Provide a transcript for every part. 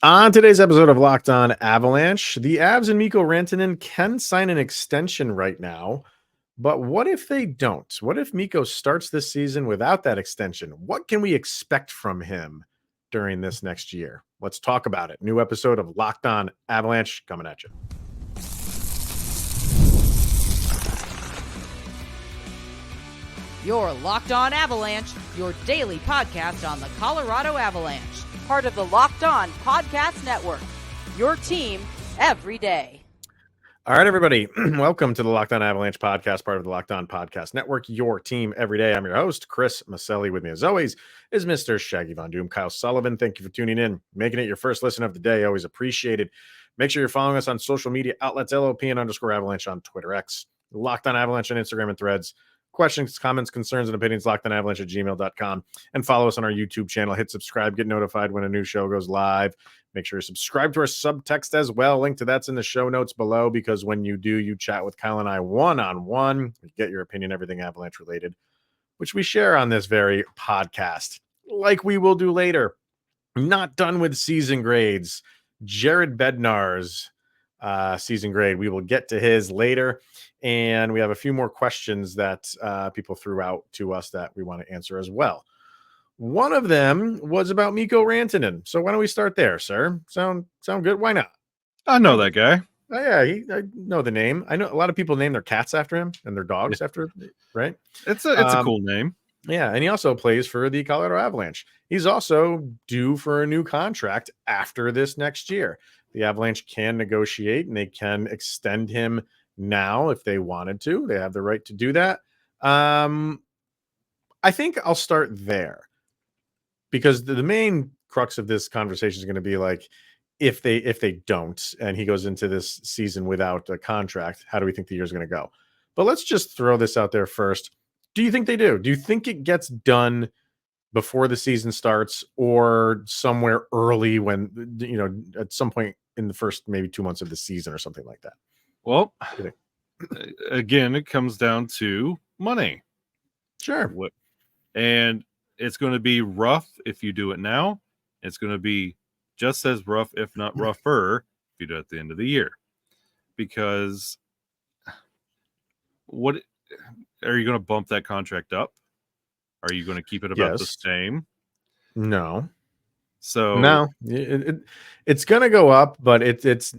On today's episode of Locked On Avalanche, the Avs and Mikko Rantanen can sign an extension right now, but what if they don't? What if Mikko starts this season without that extension? What can we expect from him during this next year? Let's talk about it. New episode of Locked On Avalanche coming at you. Your Locked On Avalanche, your daily podcast on the Colorado Avalanche. Part of the Locked On Podcast Network. Your team every day. All right, everybody. Welcome to the Locked On Avalanche podcast, part of the Locked On Podcast Network. Your team every day. I'm your host, Chris Maselli. With me, as always, is Mr. Shaggy Von Doom, Kyle Sullivan. Thank you for tuning in, making it your first listen of the day. Always appreciated. Make sure you're following us on social media outlets, LOPN_Avalanche on Twitter, X, Locked On Avalanche on Instagram and Threads. Questions, comments, concerns, and opinions, lockedonavalanche@gmail.com. And follow us on our YouTube channel. Hit subscribe, get notified when a new show goes live. Make sure you subscribe to our subtext as well. Link to that's in the show notes below, because when you do, you chat with Kyle and I one-on-one. Get your opinion, everything Avalanche related, which we share on this very podcast, like we will do later. Not done with season grades. Jared Bednar's season grade. We will get to his later. And we have a few more questions that people threw out to us that we want to answer as well. One of them was about Mikko Rantanen. So why don't we start there, sir? Sound good? Why not? I know that guy. Oh, yeah, I know the name. I know a lot of people name their cats after him and their dogs after, right? It's a cool name. Yeah, and he also plays for the Colorado Avalanche. He's also due for a new contract after this next year. The Avalanche can negotiate and they can extend him now if they wanted to. They have the right to do that. I think I'll start there, because the main crux of this conversation is going to be like, if they don't, and he goes into this season without a contract, how do we think the year's going to go? But let's just throw this out there first. Do you think they do? Do you think it gets done before the season starts, or somewhere early when, at some point in the first maybe 2 months of the season or something like that? Well, again, it comes down to money. Sure. And it's going to be rough if you do it now. It's going to be just as rough, if not rougher, if you do it at the end of the year. Because what are you going to bump that contract up? Are you going to keep it about the same? No. So no, it's going to go up, but it's.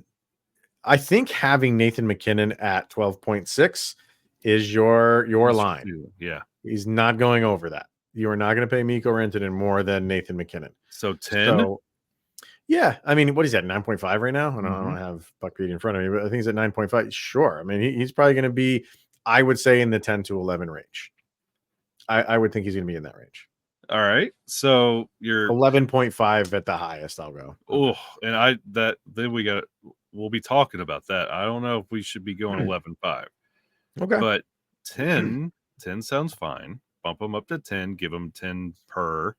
I think having Nathan MacKinnon at 12.6 is your line. Yeah, he's not going over that. You are not going to pay Mikko Rantanen more than Nathan MacKinnon. So 10. So, yeah, I mean, what is that, 9.5 right now? I don't have Buck Beatty in front of me, but I think he's at 9.5. Sure. I mean, he's probably going to be, I would say, in the 10 to 11 range. I would think he's going to be in that range. All right. So you're 11.5 at the highest. I'll go. Oh, and we'll be talking about that. I don't know if we should be going 11.5. Okay. But 10 sounds fine. Bump them up to 10, give them 10 per.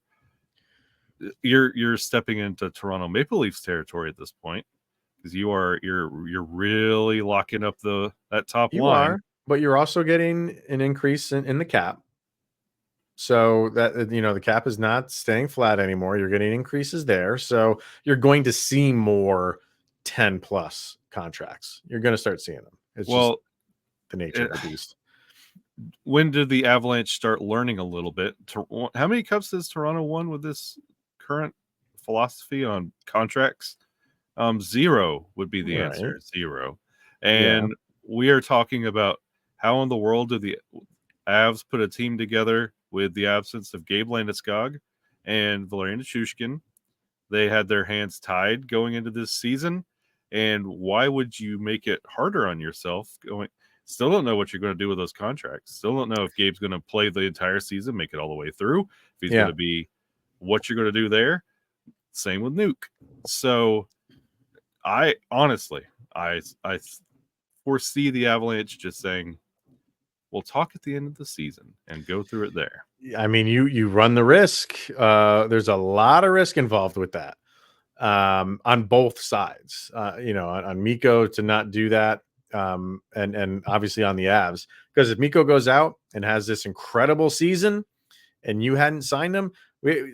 You're stepping into Toronto Maple Leafs territory at this point, because you're really locking up that top line. But you're also getting an increase in the cap. So that, the cap is not staying flat anymore. You're getting increases there. So you're going to see more 10 plus contracts. You're going to start seeing them. It's just the nature of the beast. When did the Avalanche start learning a little bit? How many cups has Toronto won with this current philosophy on contracts? 0 would be the answer. 0. And we are talking about how in the world did the Avs put a team together with the absence of Gabe Landeskog and Valerian Nichushkin. They had their hands tied going into this season. And why would you make it harder on yourself? Still don't know what you're going to do with those contracts. Still don't know if Gabe's going to play the entire season, make it all the way through. If he's going to be what you're going to do there. Same with Nuke. So I honestly foresee the Avalanche just saying, we'll talk at the end of the season and go through it there. I mean, you run the risk. There's a lot of risk involved with that on both sides. On Mikko to not do that, and obviously on the Avs, because if Mikko goes out and has this incredible season and you hadn't signed him, the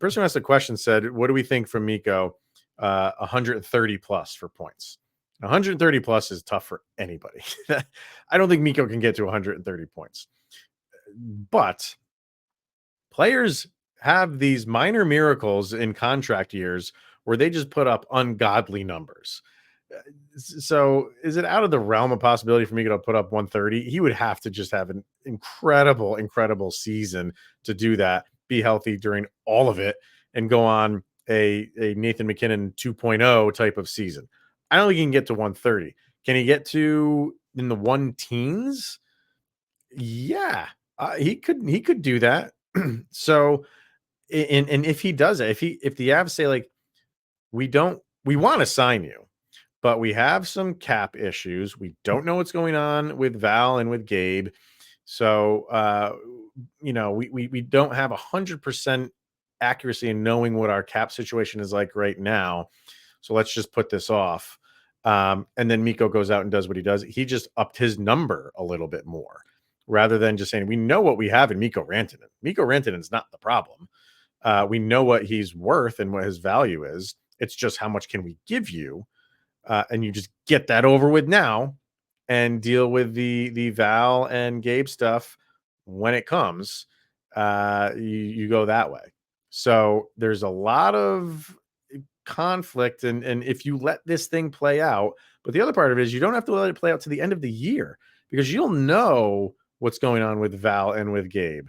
person who asked the question said, "What do we think from Mikko 130 plus for points. 130 plus is tough for anybody. I don't think Mikko can get to 130 points. But players have these minor miracles in contract years where they just put up ungodly numbers. So is it out of the realm of possibility for Mikko to put up 130? He would have to just have an incredible season to do that, be healthy during all of it, and go on a Nathan MacKinnon 2.0 type of season. I don't think he can get to 130. Can he get to in the one teens? Yeah, he could do that. So, and if he does it, if the Avs say like, we want to sign you, but we have some cap issues. We don't know what's going on with Val and with Gabe. So, we don't have 100% accuracy in knowing what our cap situation is like right now. So let's just put this off. And then Mikko goes out and does what he does. He just upped his number a little bit more rather than just saying, we know what we have in Mikko Rantanen. Mikko Rantanen is not the problem. We know what he's worth and what his value is. It's just how much can we give you? And you just get that over with now and deal with the Val and Gabe stuff when it comes. You go that way. So there's a lot of conflict, and if you let this thing play out, but the other part of it is you don't have to let it play out to the end of the year, because you'll know what's going on with Val and with Gabe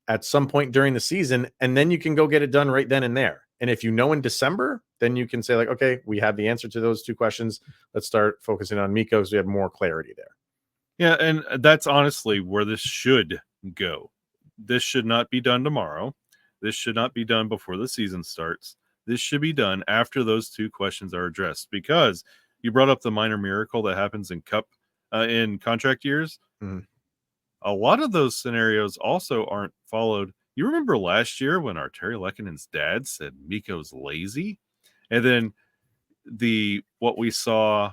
at some point during the season, and then you can go get it done right then and there. And if you know in December, then you can say like, okay, we have the answer to those two questions. Let's start focusing on Mikko so we have more clarity there. Yeah, and that's honestly where this should go. This should not be done tomorrow. This should not be done before the season starts. This should be done after those two questions are addressed, because you brought up the minor miracle that happens in in contract years. Mm-hmm. A lot of those scenarios also aren't followed. You remember last year when Terry Lekkonen's dad said Mikko's lazy? And then what we saw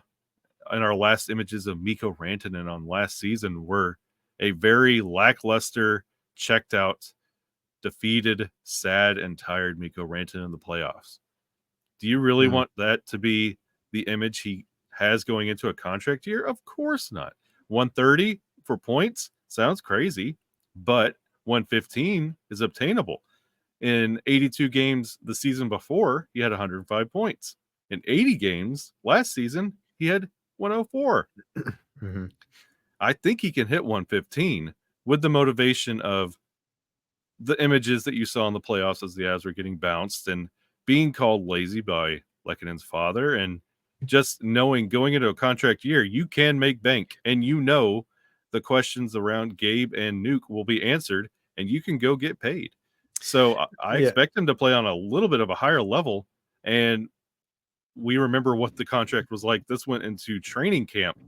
in our last images of Mikko Rantanen on last season were a very lackluster, checked out, defeated, sad, and tired Mikko Rantanen in the playoffs. Do you really want that to be the image he has going into a contract year? Of course not. 130 for points sounds crazy, but 115 is obtainable. In 82 games the season before, he had 105 points. In 80 games last season, he had 104. Mm-hmm. I think he can hit 115 with the motivation of the images that you saw in the playoffs as the Avs were getting bounced and being called lazy by Lekkonen's father, and just knowing going into a contract year, you can make bank, and the questions around Gabe and Nuke will be answered, and you can go get paid. So I expect him to play on a little bit of a higher level, and we remember what the contract was like. This went into training camp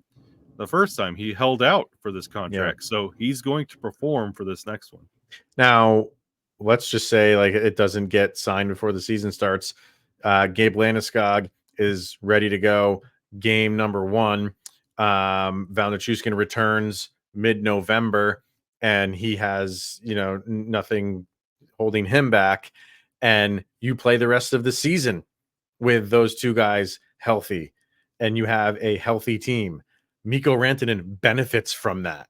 the first time. He held out for this contract, so he's going to perform for this next one. Now, let's just say like it doesn't get signed before the season starts. Gabe Landeskog is ready to go. Game number 1. Val Nichushkin returns mid-November, and he has, nothing holding him back. And you play the rest of the season with those two guys healthy, and you have a healthy team. Mikko Rantanen benefits from that.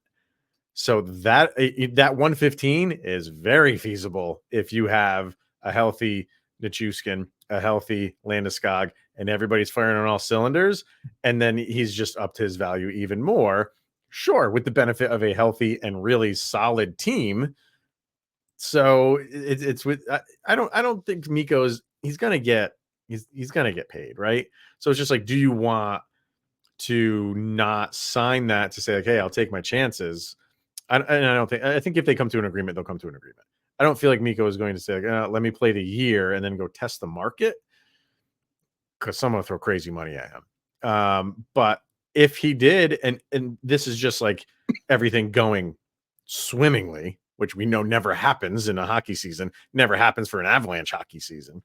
So that 115 is very feasible if you have a healthy Nichushkin, a healthy Landeskog, and everybody's firing on all cylinders. And then he's just upped his value even more. Sure, with the benefit of a healthy and really solid team. So it's with I don't think Mikko's he's gonna get paid, right? So it's just like, do you want to not sign that to say like, hey, I'll take my chances? I think if they come to an agreement, they'll come to an agreement. I don't feel like Mikko is going to say, like, let me play the year and then go test the market, because someone will throw crazy money at him. But if he did, and this is just like everything going swimmingly, which we know never happens in a hockey season, never happens for an Avalanche hockey season.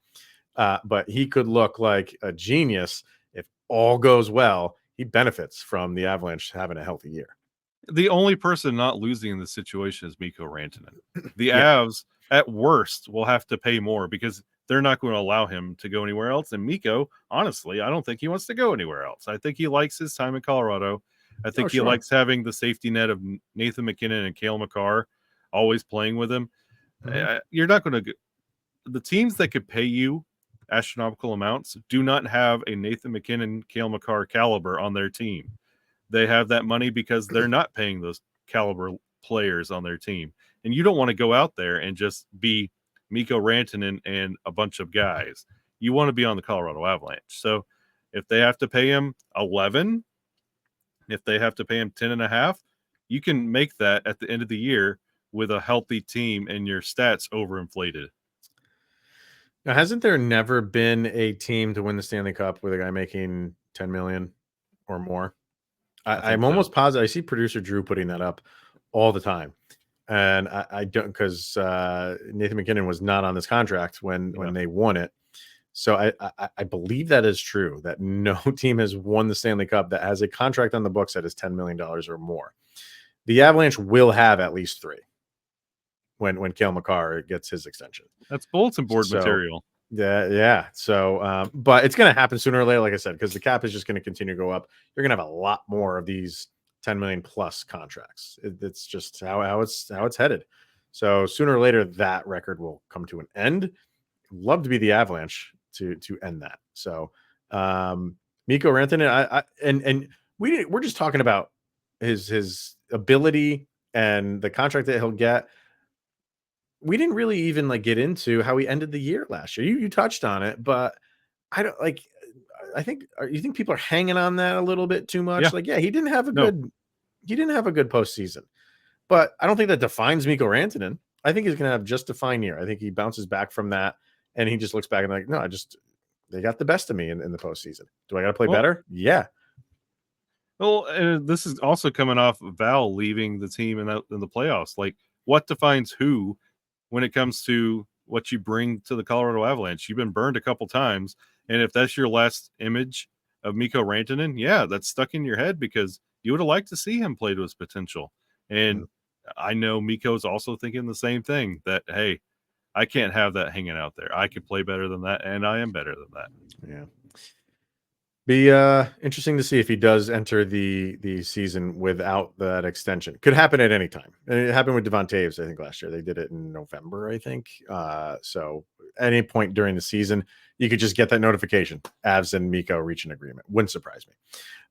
But he could look like a genius if all goes well. He benefits from the Avalanche having a healthy year. The only person not losing in this situation is Mikko Rantanen. The Avs, at worst, will have to pay more because they're not going to allow him to go anywhere else. And Mikko, honestly, I don't think he wants to go anywhere else. I think he likes his time in Colorado. I think he likes having the safety net of Nathan MacKinnon and Cale Makar always playing with him. You're not going to – the teams that could pay you astronomical amounts do not have a Nathan MacKinnon, Cale Makar caliber on their team. They have that money because they're not paying those caliber players on their team. And you don't want to go out there and just be Mikko Rantanen and a bunch of guys. You want to be on the Colorado Avalanche. So if they have to pay him 11, if they have to pay him 10.5, you can make that at the end of the year with a healthy team and your stats overinflated. Now, hasn't there never been a team to win the Stanley Cup with a guy making $10 million or more? I'm almost positive. I see producer Drew putting that up all the time. And I don't, because Nathan MacKinnon was not on this contract when they won it. So I believe that is true, that no team has won the Stanley Cup that has a contract on the books that is $10 million or more. The Avalanche will have at least 3 when Cale Makar gets his extension. That's bulletin board material. Yeah. So, but it's going to happen sooner or later, like I said, because the cap is just going to continue to go up. You're going to have a lot more of these 10 million plus contracts. It's just how it's headed. So sooner or later, that record will come to an end. Love to be the Avalanche to end that. So, Mikko Rantanen, and we're just talking about his ability and the contract that he'll get. We didn't really even get into how he ended the year last year. You touched on it, but I don't I think you think people are hanging on that a little bit too much. Yeah. He didn't have a good postseason, but I don't think that defines Mikko Rantanen. I think he's going to have just a fine year. I think he bounces back from that, and he just looks back and no, they got the best of me in the postseason. Do I got to play better? Yeah. Well, this is also coming off Val leaving the team in the playoffs. What defines who when it comes to what you bring to the Colorado Avalanche? You've been burned a couple times, and if that's your last image of Mikko Rantanen, that's stuck in your head because you would have liked to see him play to his potential. And I know Mikko's also thinking the same thing, that, hey, I can't have that hanging out there. I could play better than that, and I am better than that. Yeah. Be interesting to see if he does enter the season without that extension. Could happen at any time. And it happened with Devon Taves, I think, last year. They did it in November, I think. So at any point during the season, you could just get that notification. Avs and Mikko reach an agreement. Wouldn't surprise me.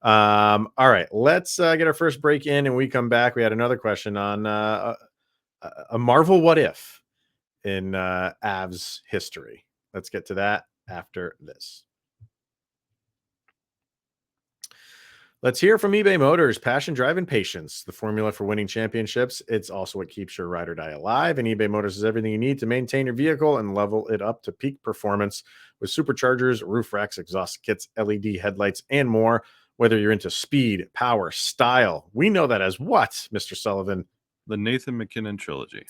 All right, let's get our first break in, and we come back. We had another question on a Marvel what if in Avs history. Let's get to that after this. Let's hear from eBay Motors. Passion, drive, and patience. The formula for winning championships. It's also what keeps your ride or die alive. And eBay Motors is everything you need to maintain your vehicle and level it up to peak performance with superchargers, roof racks, exhaust kits, LED headlights, and more. Whether you're into speed, power, style. We know that as what, Mr. Sullivan? The Nathan MacKinnon trilogy.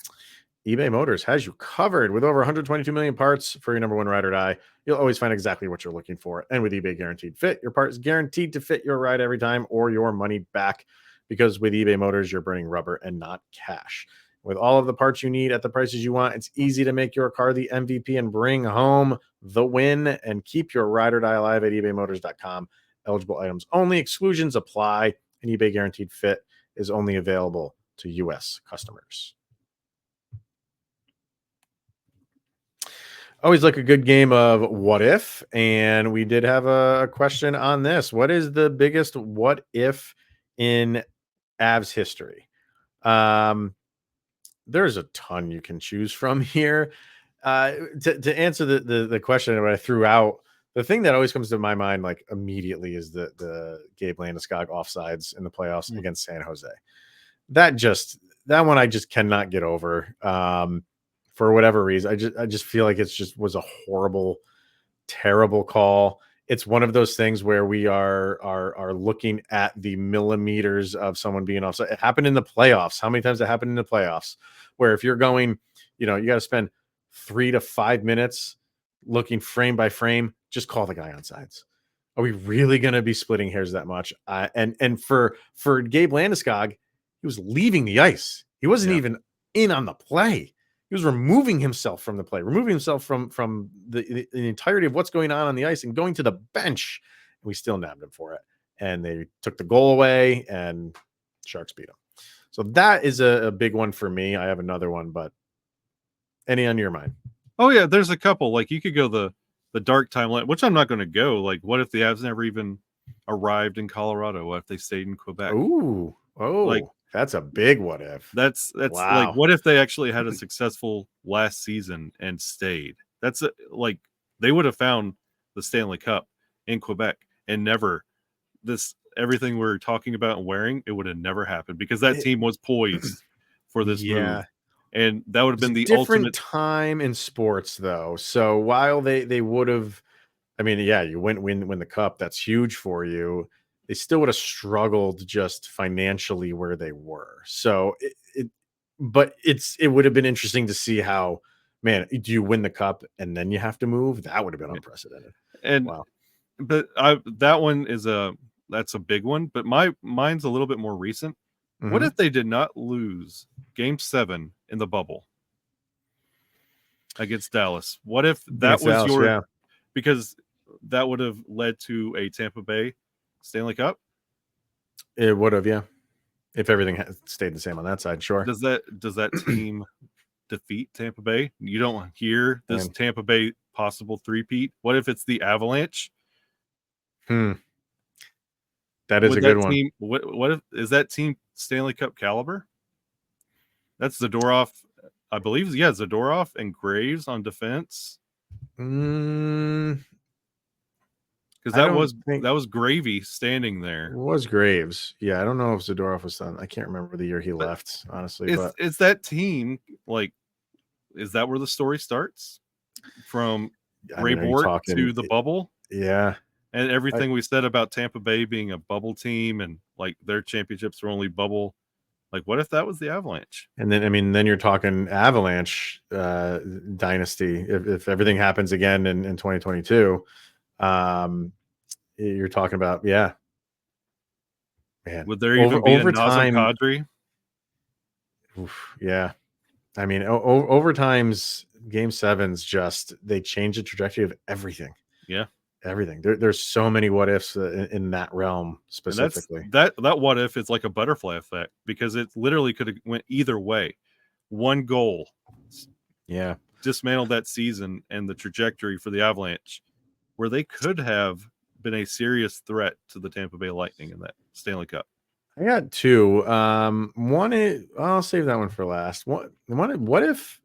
eBay Motors has you covered with over 122 million parts for your number one ride or die. You'll always find exactly what you're looking for. And with eBay Guaranteed Fit, your part is guaranteed to fit your ride every time or your money back. Because with eBay Motors, you're burning rubber and not cash. With all of the parts you need at the prices you want, it's easy to make your car the MVP and bring home the win and keep your ride or die alive at ebaymotors.com. Eligible items only. Exclusions apply. And eBay Guaranteed Fit is only available to U.S. customers. Always like a good game of what if, and we did have a question on this. What is the biggest what if in Avs history? There's a ton you can choose from here. To answer the question that I threw out, the thing that always comes to my mind immediately is the Gabe Landeskog offsides in the playoffs against San Jose. That one I just cannot get over. For whatever reason, I just feel like was a horrible, terrible call. It's one of those things where we are looking at the millimeters of someone being offside. It happened in the playoffs. How many times it happened in the playoffs? Where if you're going, you got to spend 3 to 5 minutes looking frame by frame, just call the guy on sides. Are we really going to be splitting hairs that much? And for Gabe Landeskog, he was leaving the ice. He wasn't even in on the play. He was removing himself from the play, removing himself from the entirety of what's going on the ice and going to the bench. And we still nabbed him for it. And they took the goal away and Sharks beat him. So that is a big one for me. I have another one, but any on your mind? Oh yeah, there's a couple. Like you could go the dark timeline, which I'm not going to go. Like, what if the Avs never even arrived in Colorado? What if they stayed in Quebec? Ooh, like that's a big what if. That's Wow. like, what if they actually had a successful last season and stayed? That's like they would have found the Stanley Cup in Quebec and never everything we're talking about and wearing, it would have never happened because that team was poised for this move. And that would have been the different ultimate time in sports, though. So while they would have, I mean, yeah, you win the cup. That's huge for you. They still would have struggled just financially where they were. So it would have been interesting to see how, man, do you win the cup and then you have to move? That would have been unprecedented. And wow. But that one is that's a big one. But mine's a little bit more recent. Mm-hmm. What if they did not lose Game 7 in the bubble against Dallas? What if that was Dallas, because that would have led to a Tampa Bay Stanley Cup? It would have, yeah. If everything had stayed the same on that side, sure. Does that team defeat Tampa Bay? You don't hear this Tampa Bay possible three-peat. What if it's the Avalanche? That is a good one. What if is that team Stanley Cup caliber? That's Zadorov, I believe. Yeah, Zadorov and Graves on defense. Because that was Gravy standing there. It was Graves. Yeah, I don't know if Zadorov was done. I can't remember the year he left, honestly. But it's that team. Like, is that where the story starts? From Ray Bork to the bubble? Yeah. And everything we said about Tampa Bay being a bubble team and like their championships were only bubble. Like, what if that was the Avalanche? And then you're talking Avalanche dynasty. If everything happens again in 2022, you're talking about, man. Would there even be a Nazem Kadri? Yeah. I mean, overtime's Game 7's just, they change the trajectory of everything. Yeah. Everything. There's so many what ifs in that realm specifically. That what if is like a butterfly effect because it literally could have went either way. One goal, dismantled that season and the trajectory for the Avalanche, where they could have been a serious threat to the Tampa Bay Lightning in that Stanley Cup. I got two. One is, I'll save that one for last. What if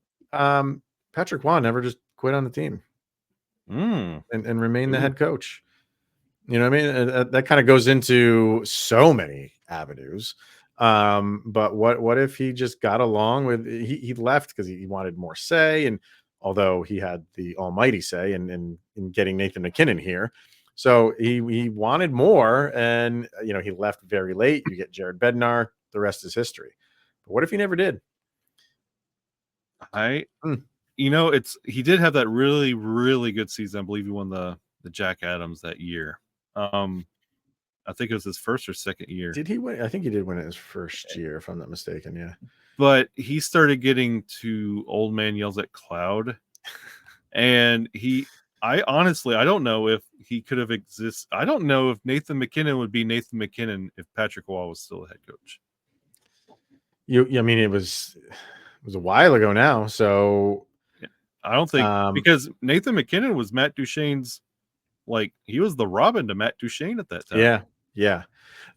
Patrick Waugh never just quit on the team? And remain the head coach. You know what I mean? That kind of goes into so many avenues. But what if he just got along with he left because he wanted more say, and although he had the almighty say in getting Nathan MacKinnon here, so he wanted more, and he left very late. You get Jared Bednar, the rest is history. But what if he never did? He did have that really, really good season. I believe he won the Jack Adams that year. I think it was his first or second year. Did he win? I think he did win it his first year, if I'm not mistaken. Yeah. But he started getting to Old Man Yells at Cloud. And I honestly don't know if he could have existed. I don't know if Nathan MacKinnon would be Nathan MacKinnon if Patrick Waugh was still a head coach. I mean, it was a while ago now, so I don't think because Nathan MacKinnon was Matt Duchene's, like he was the Robin to Matt Duchene at that time. Yeah.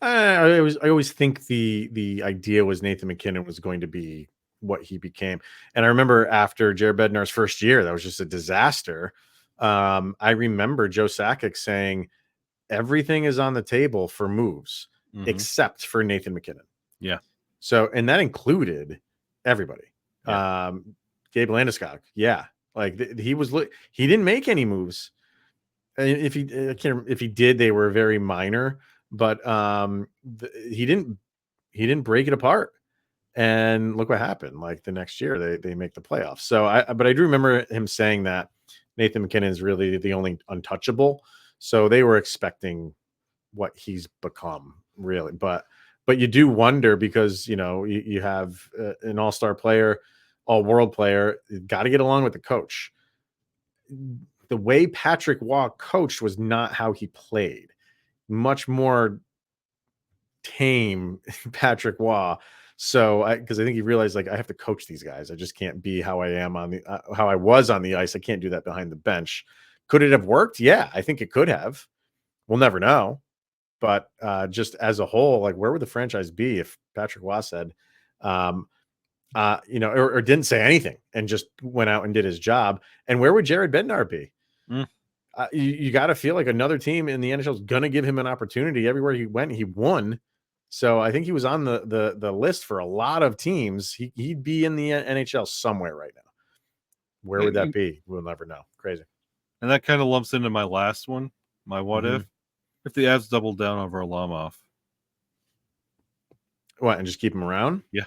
I always think the idea was Nathan MacKinnon was going to be what he became. And I remember after Jared Bednar's first year, that was just a disaster. I remember Joe Sakic saying everything is on the table for moves except for Nathan MacKinnon. Yeah. So, and that included everybody. Yeah. Gabe Landeskog. Yeah. Like he didn't make any moves. If he did, they were very minor, but he didn't break it apart. And look what happened. Like the next year they make the playoffs. So but I do remember him saying that Nathan MacKinnon is really the only untouchable. So they were expecting what he's become, really. But you do wonder because you have an all-star player all-world player. Got to get along with the coach. The way Patrick Waugh coached was not how he played. Much more tame Patrick Waugh. So, because I think he realized, like, I have to coach these guys. I just can't be how I am on the how I was on the ice. I can't do that behind the bench. Could it have worked? Yeah, I think it could have. We'll never know. But just as a whole, like, where would the franchise be if Patrick Waugh said, or didn't say anything and just went out and did his job? And where would Jared Bednar be? You got to feel like another team in the NHL is going to give him an opportunity. Everywhere he went, he won. So I think he was on the list for a lot of teams. He'd be in the NHL somewhere right now. Where would that be? We'll never know. Crazy. And that kind of lumps into my last one, my what if the Avs doubled down on Varlamov. What, and just keep him around? Yeah.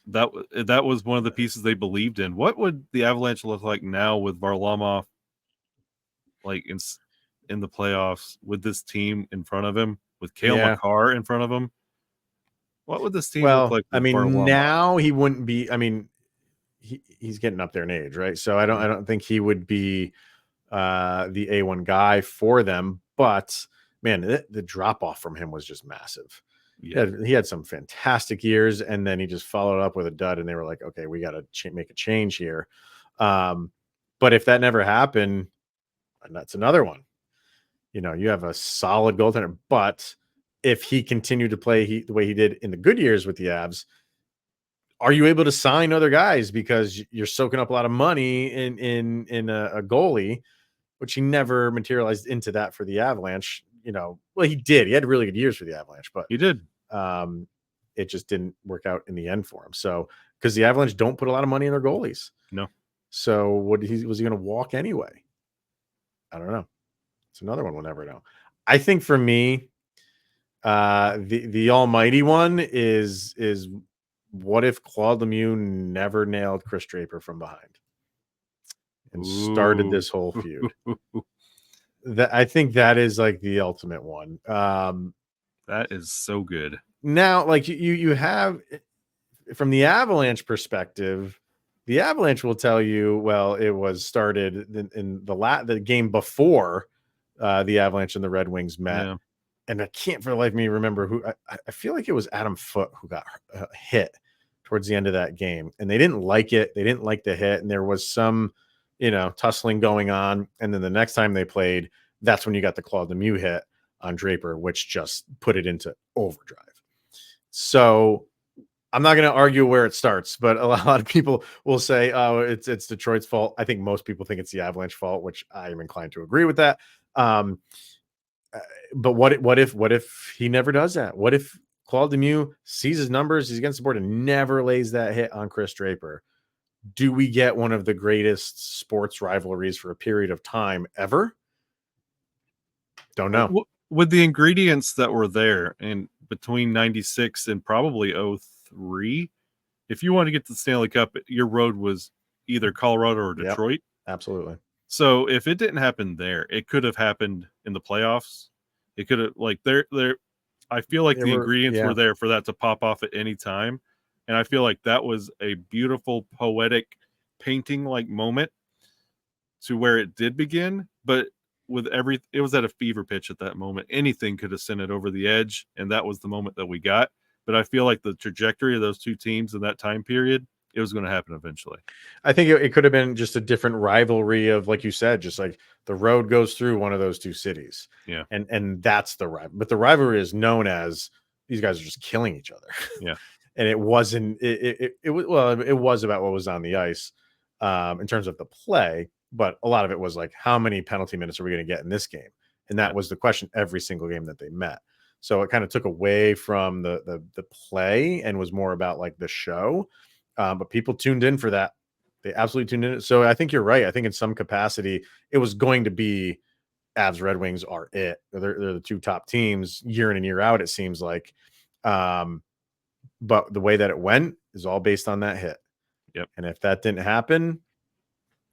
That was one of the pieces they believed in. What would the Avalanche look like now with Varlamov, like in the playoffs, with this team in front of him, with Cale Makar in front of him? What would this team look like? I mean, Varlamov? now he wouldn't be. I mean, he's getting up there in age, right? So I don't think he would be the A1 guy for them. But man, the drop off from him was just massive. Yeah, he had some fantastic years, and then he just followed up with a dud, and they were like, okay, we got to make a change here. But if that never happened, and that's another one. You have a solid goaltender, but if he continued to play the way he did in the good years with the Avs, are you able to sign other guys because you're soaking up a lot of money in a goalie, which he never materialized into that for the Avalanche? Well, he did. He had really good years for the Avalanche, but he did. It just didn't work out in the end for him. So, because the Avalanche don't put a lot of money in their goalies. No. So, was he going to walk anyway? I don't know. It's another one we'll never know. I think for me, the almighty one is what if Claude Lemieux never nailed Chris Draper from behind and started this whole feud? I think that is like the ultimate one. That is so good. Now, like you have, from the Avalanche perspective, the Avalanche will tell you, well, it was started in the game before the Avalanche and the Red Wings met. Yeah. And I can't for the life of me remember who. I feel like it was Adam Foote who got hit towards the end of that game, and they didn't like it. They didn't like the hit, and there was some, tussling going on. And then the next time they played, that's when you got the Claude Lemieux hit on Draper, which just put it into overdrive. So I'm not going to argue where it starts, but a lot of people will say, "Oh, it's Detroit's fault." I think most people think it's the Avalanche fault, which I am inclined to agree with that. But what if he never does that? What if Claude Lemieux sees his numbers, he's against the board, and never lays that hit on Chris Draper? Do we get one of the greatest sports rivalries for a period of time ever? Don't know. With the ingredients that were there in between 96 and probably 03, if you want to get to the Stanley Cup, your road was either Colorado or Detroit. Yep, absolutely. So if it didn't happen there, it could have happened in the playoffs. It could have, like, I feel like the ingredients were there for that to pop off at any time. And I feel like that was a beautiful, poetic, painting-like moment to where it did begin. But it was at a fever pitch at that moment. Anything could have sent it over the edge, and that was the moment that we got. But I feel like the trajectory of those two teams in that time period, it was going to happen eventually. I think it could have been just a different rivalry of, like you said, just like the road goes through one of those two cities. Yeah. And that's the rivalry. But the rivalry is known as these guys are just killing each other. Yeah. And it wasn't, it was about what was on the ice in terms of the play, but a lot of it was like, how many penalty minutes are we going to get in this game? And that was the question every single game that they met. So it kind of took away from the play and was more about like the show. But people tuned in for that. They absolutely tuned in. So I think you're right. I think in some capacity, it was going to be Avs Red Wings are it. They're the two top teams year in and year out, it seems like. But the way that it went is all based on that hit. Yep. And if that didn't happen,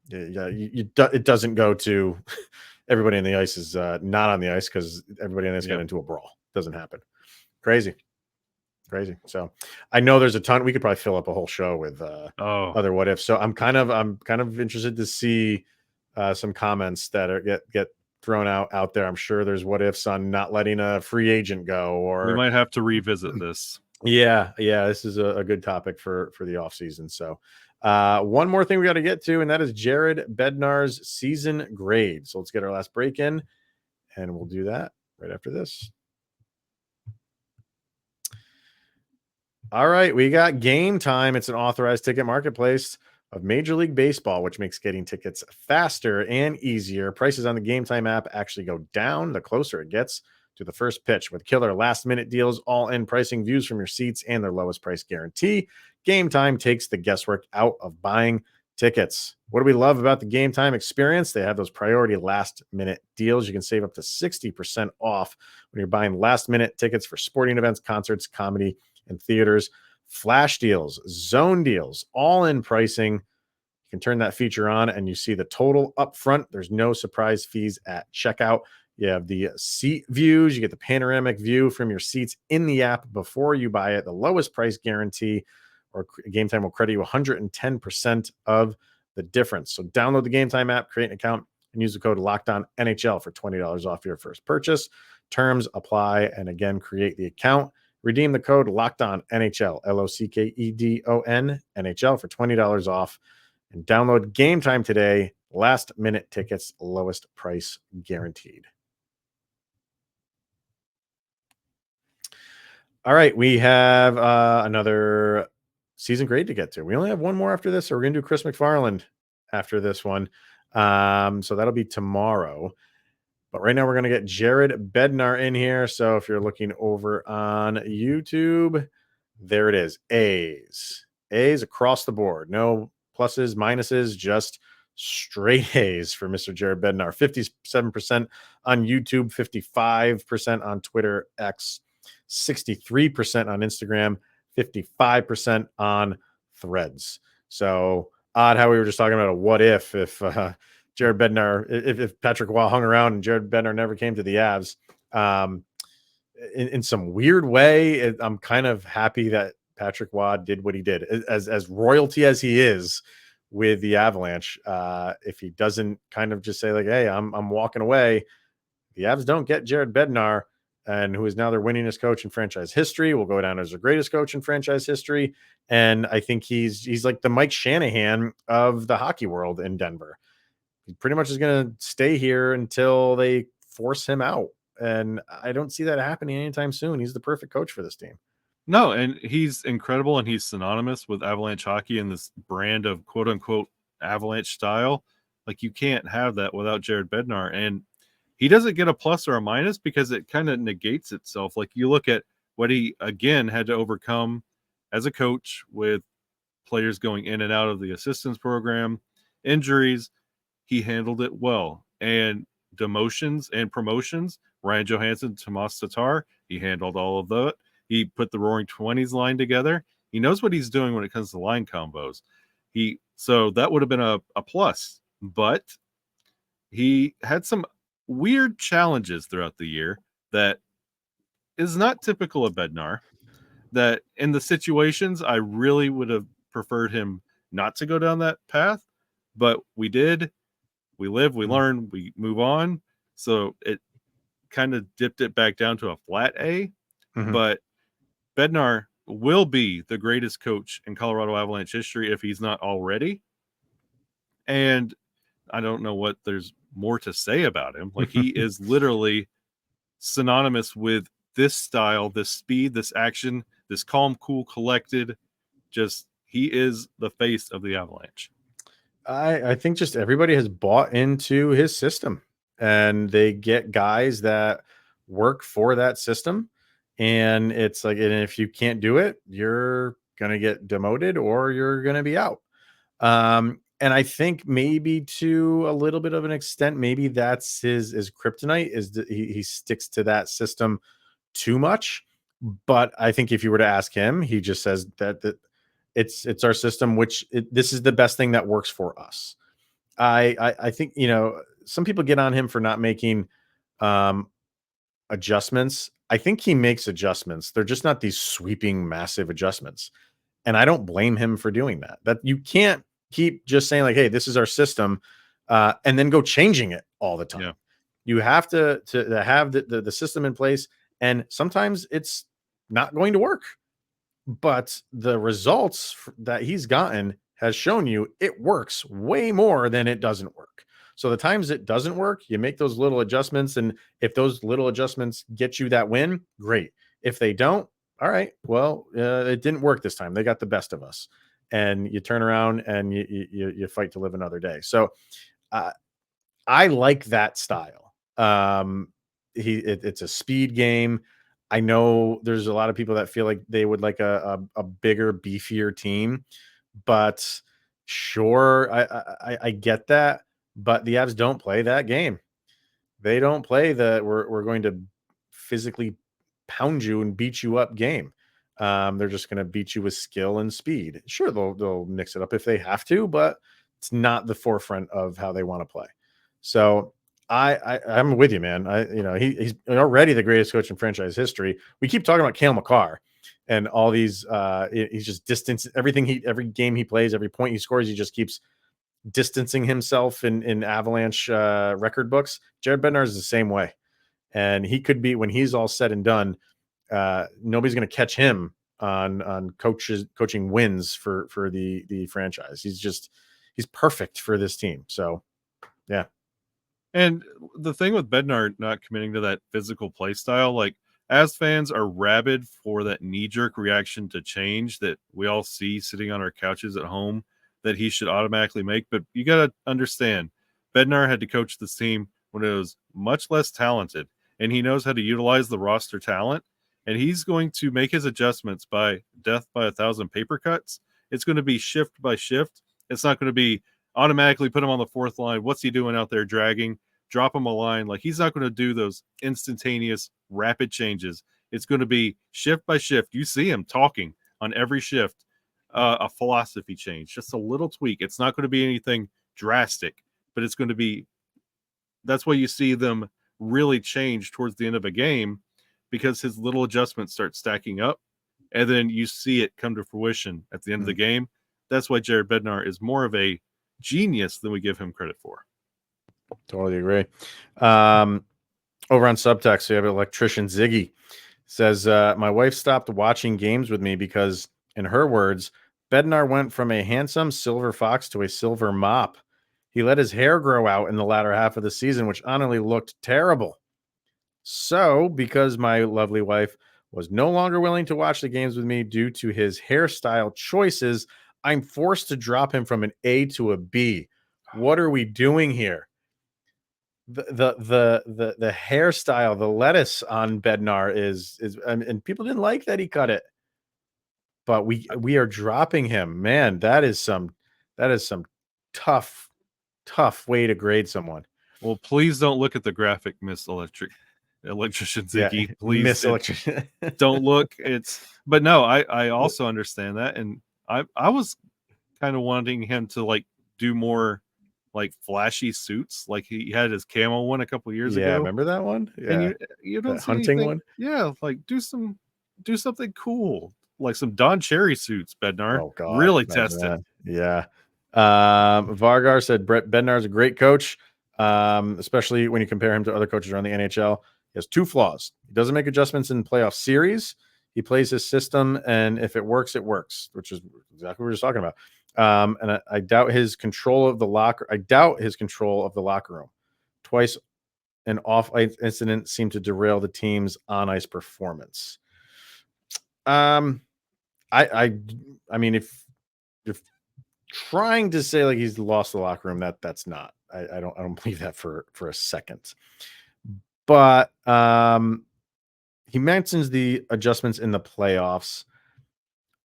it doesn't go to everybody on the ice is not on the ice because everybody on the ice got into a brawl. Doesn't happen. Crazy. Crazy. So I know there's a ton. We could probably fill up a whole show with other what ifs. So I'm kind of interested to see some comments that are get thrown out there. I'm sure there's what ifs on not letting a free agent go, We or might have to revisit this. yeah. This is a good topic for the off season. So one more thing we got to get to, and that is Jared Bednar's season grade. So let's get our last break in, and we'll do that right after this. All right, we got Game Time. It's an authorized ticket marketplace of Major League Baseball, which makes getting tickets faster and easier. Prices on the Game Time app actually go down the closer it gets to the first pitch, with killer last-minute deals, all-in pricing, views from your seats, and their lowest price guarantee. Game Time takes the guesswork out of buying tickets. What do we love about the Game Time experience? They have those priority last-minute deals. You can save up to 60% off when you're buying last-minute tickets for sporting events, concerts, comedy, and theaters. Flash deals, zone deals, all in pricing. You can turn that feature on and you see the total up front. There's no surprise fees at checkout. You have the seat views. You get the panoramic view from your seats in the app before you buy it. The lowest price guarantee, or Game Time will credit you 110% of the difference. So download the Game Time app, create an account, and use the code LOCKEDONNHL for $20 off your first purchase. Terms apply. And again, create the account. Redeem the code LOCKEDONNHL, LOCKEDON NHL for $20 off, and download Game Time today. Last minute tickets, lowest price guaranteed. All right, we have another season grade to get to. We only have one more after this, so we're going to do Chris McFarland after this one. So that'll be tomorrow. But right now we're going to get Jared Bednar in here. So if you're looking over on YouTube, there it is. A's across the board. No pluses, minuses, just straight A's for Mr. Jared Bednar. 57% on YouTube, 55% on Twitter, X, 63% on Instagram, 55% on Threads. So odd how we were just talking about a what if Jared Bednar, if Patrick Waugh hung around and Jared Bednar never came to the Avs. In some weird way, I'm kind of happy that Patrick Waugh did what he did. As royalty as he is with the Avalanche, if he doesn't kind of just say like, "Hey, I'm walking away," the Avs don't get Jared Bednar, and who is now their winningest coach in franchise history, will go down as the greatest coach in franchise history. And I think he's like the Mike Shanahan of the hockey world in Denver. He pretty much is going to stay here until they force him out. And I don't see that happening anytime soon. He's the perfect coach for this team. No, and he's incredible, and he's synonymous with Avalanche hockey and this brand of quote unquote Avalanche style. Like, you can't have that without Jared Bednar. And he doesn't get a plus or a minus because it kind of negates itself. Like, you look at what he again had to overcome as a coach with players going in and out of the assistance program, injuries. He handled it well. And demotions and promotions, Ryan Johansson, Tomas Tatar, he handled all of that. He put the Roaring 20s line together. He knows what he's doing when it comes to line combos. So that would have been a plus. But he had some weird challenges throughout the year that is not typical of Bednar. That in the situations, I really would have preferred him not to go down that path. But we did. We live, we learn, we move on. So it kind of dipped it back down to a flat A. Mm-hmm. But Bednar will be the greatest coach in Colorado Avalanche history if he's not already. And I don't know what there's more to say about him. Like, he is literally synonymous with this style, this speed, this action, this calm, cool, collected. Just, he is the face of the Avalanche. I think just everybody has bought into his system, and they get guys that work for that system. And it's like, and if you can't do it, you're going to get demoted or you're going to be out. And I think maybe to a little bit of an extent, maybe that's his kryptonite, is that he sticks to that system too much. But I think if you were to ask him, he just says that it's our system, which this is the best thing that works for us. I think, some people get on him for not making adjustments. I think he makes adjustments. They're just not these sweeping, massive adjustments. And I don't blame him for doing that. That you can't keep just saying like, hey, this is our system, and then go changing it all the time. Yeah. You have to have the system in place, and sometimes it's not going to work. But the results that he's gotten has shown you it works way more than it doesn't work. So the times it doesn't work, you make those little adjustments, and if those little adjustments get you that win, great. If they don't, all right, well, it didn't work this time. They got the best of us, and you turn around and you fight to live another day. So I like that style. It's a speed game. I know there's a lot of people that feel like they would like a bigger, beefier team, but sure, I get that. But the Avs don't play that game. They don't play that we're going to physically pound you and beat you up game. They're just going to beat you with skill and speed. Sure, they'll mix it up if they have to, but it's not the forefront of how they want to play. So I'm with you, man. He's already the greatest coach in franchise history. We keep talking about Cale Makar and all these. He's just distance every game he plays, every point he scores, he just keeps distancing himself in Avalanche record books. Jared Bednar is the same way, and he could be, when he's all said and done, nobody's going to catch him on coaching wins for the franchise. He's perfect for this team. So yeah. And the thing with Bednar not committing to that physical play style, like, as fans are rabid for that knee-jerk reaction to change that we all see sitting on our couches at home that he should automatically make. But you got to understand, Bednar had to coach this team when it was much less talented, and he knows how to utilize the roster talent, and he's going to make his adjustments by death by 1,000 paper cuts. It's going to be shift by shift. It's not going to be automatically put him on the fourth line. What's he doing out there dragging? Drop him a line. Like, he's not going to do those instantaneous rapid changes. It's going to be shift by shift. You see him talking on every shift, a philosophy change, just a little tweak. It's not going to be anything drastic, but it's going to be, that's why you see them really change towards the end of a game, because his little adjustments start stacking up, and then you see it come to fruition at the end of the game. That's why Jared Bednar is more of a genius than we give him credit for. Totally agree. Over on Subtext, we have Electrician Ziggy. Says, my wife stopped watching games with me because, in her words, Bednar went from a handsome silver fox to a silver mop. He let his hair grow out in the latter half of the season, which honestly looked terrible. So, because my lovely wife was no longer willing to watch the games with me due to his hairstyle choices, I'm forced to drop him from an A to a B. What are we doing here? The hairstyle, the lettuce on Bednar is and people didn't like that he cut it, but we are dropping him. Man, that is some tough way to grade someone. Well, please don't look at the graphic, Miss Electrician Ziggy. Yeah, please, Miss Electrician. Don't look. But no, I also understand that, and I was kind of wanting him to like do more like flashy suits, like he had his camo one a couple years ago. Yeah, remember that one? Yeah, and you don't see hunting anything. one. Yeah, like do something cool, like some Don Cherry suits. Bednar, oh God, really test it. Yeah. Vargar said Brett Bednar is a great coach, especially when you compare him to other coaches around the NHL. He has two flaws. He doesn't make adjustments in playoff series. He plays his system, and if it works, it works, which is exactly what we were just talking about. And I doubt his control of the locker. I doubt his control of the locker room. Twice an off-ice incident seemed to derail the team's on-ice performance. I mean, if you're trying to say like he's lost the locker room, that's not. I don't believe that for a second. But he mentions the adjustments in the playoffs.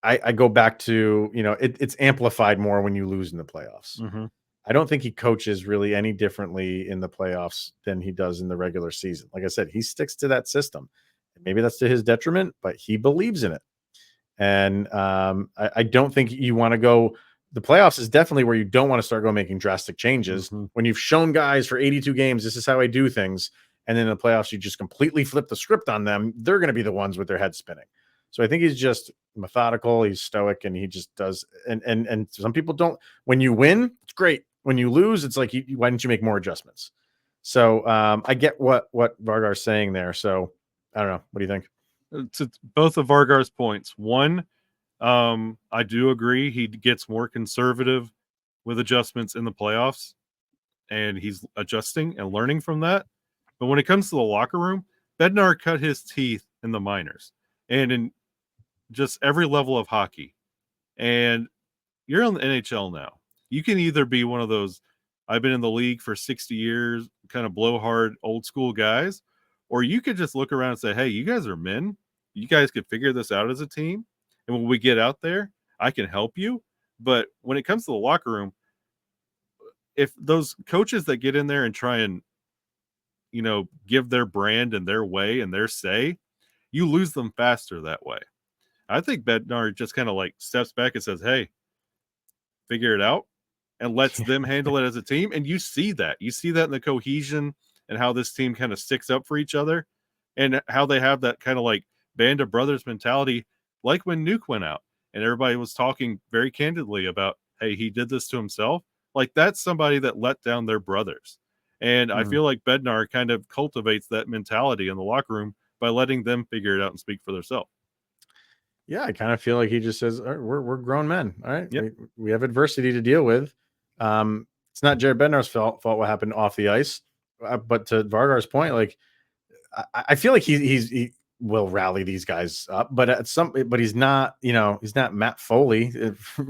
I go back to, it's amplified more when you lose in the playoffs. Mm-hmm. I don't think he coaches really any differently in the playoffs than he does in the regular season. Like I said, he sticks to that system. Maybe that's to his detriment, but he believes in it. And I don't think you want to go. The playoffs is definitely where you don't want to start making drastic changes. Mm-hmm. When you've shown guys for 82 games, this is how I do things. and then in the playoffs, you just completely flip the script on them, they're going to be the ones with their head spinning. So I think he's just methodical, he's stoic, and he just does. And some people don't. When you win, it's great. When you lose, it's like, why didn't you make more adjustments? So I get what Vargar's saying there. So I don't know. What do you think? To both of Vargar's points. One, I do agree he gets more conservative with adjustments in the playoffs, and he's adjusting and learning from that. But when it comes to the locker room, Bednar cut his teeth in the minors and in just every level of hockey. And you're on the NHL now. You can either be one of those, I've been in the league for 60 years, kind of blowhard, old school guys, or you could just look around and say, hey, you guys are men. You guys could figure this out as a team. And when we get out there, I can help you. But when it comes to the locker room, if those coaches that get in there and try and, give their brand and their way and their say, you lose them faster that way. I think Bednar just kind of like steps back and says, hey, figure it out, and lets them handle it as a team. And you see that. You see that in the cohesion and how this team kind of sticks up for each other and how they have that kind of like band of brothers mentality, like when Nuke went out and everybody was talking very candidly about, hey, he did this to himself. Like, that's somebody that let down their brothers. And I feel like Bednar kind of cultivates that mentality in the locker room by letting them figure it out and speak for themselves. Yeah, I kind of feel like he just says, all right, we're grown men. All right. Yep. We have adversity to deal with. It's not Jared Bednar's fault what happened off the ice. But to Vargar's point, like, I feel like he will rally these guys up, but he's not, he's not Matt Foley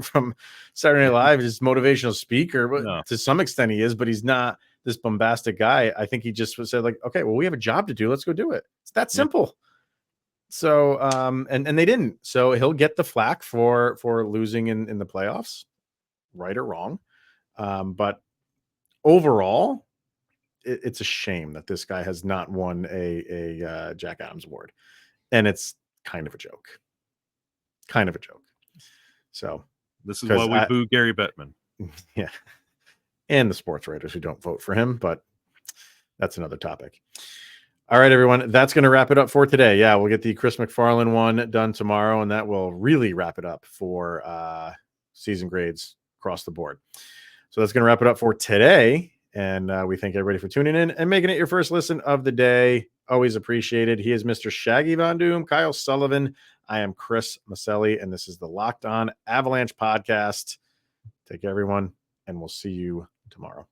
from Saturday Night Live, his motivational speaker. But No. to some extent he is, but he's not this bombastic guy. I think he just said like, okay, well, we have a job to do. Let's go do it. It's that simple. So, and they didn't. So he'll get the flack for losing in the playoffs, right or wrong. But overall, it's a shame that this guy has not won a Jack Adams Award, and it's kind of a joke. So this is why we boo Gary Bettman. Yeah, and the sports writers who don't vote for him, but that's another topic. All right, everyone, that's going to wrap it up for today. Yeah, we'll get the Chris McFarland one done tomorrow, and that will really wrap it up for season grades across the board. So that's going to wrap it up for today, and we thank everybody for tuning in and making it your first listen of the day. Always appreciated. He is Mr. Shaggy Von Doom, Kyle Sullivan. I am Chris Maselli, and this is the Locked On Avalanche podcast. Take care, everyone, and we'll see you tomorrow.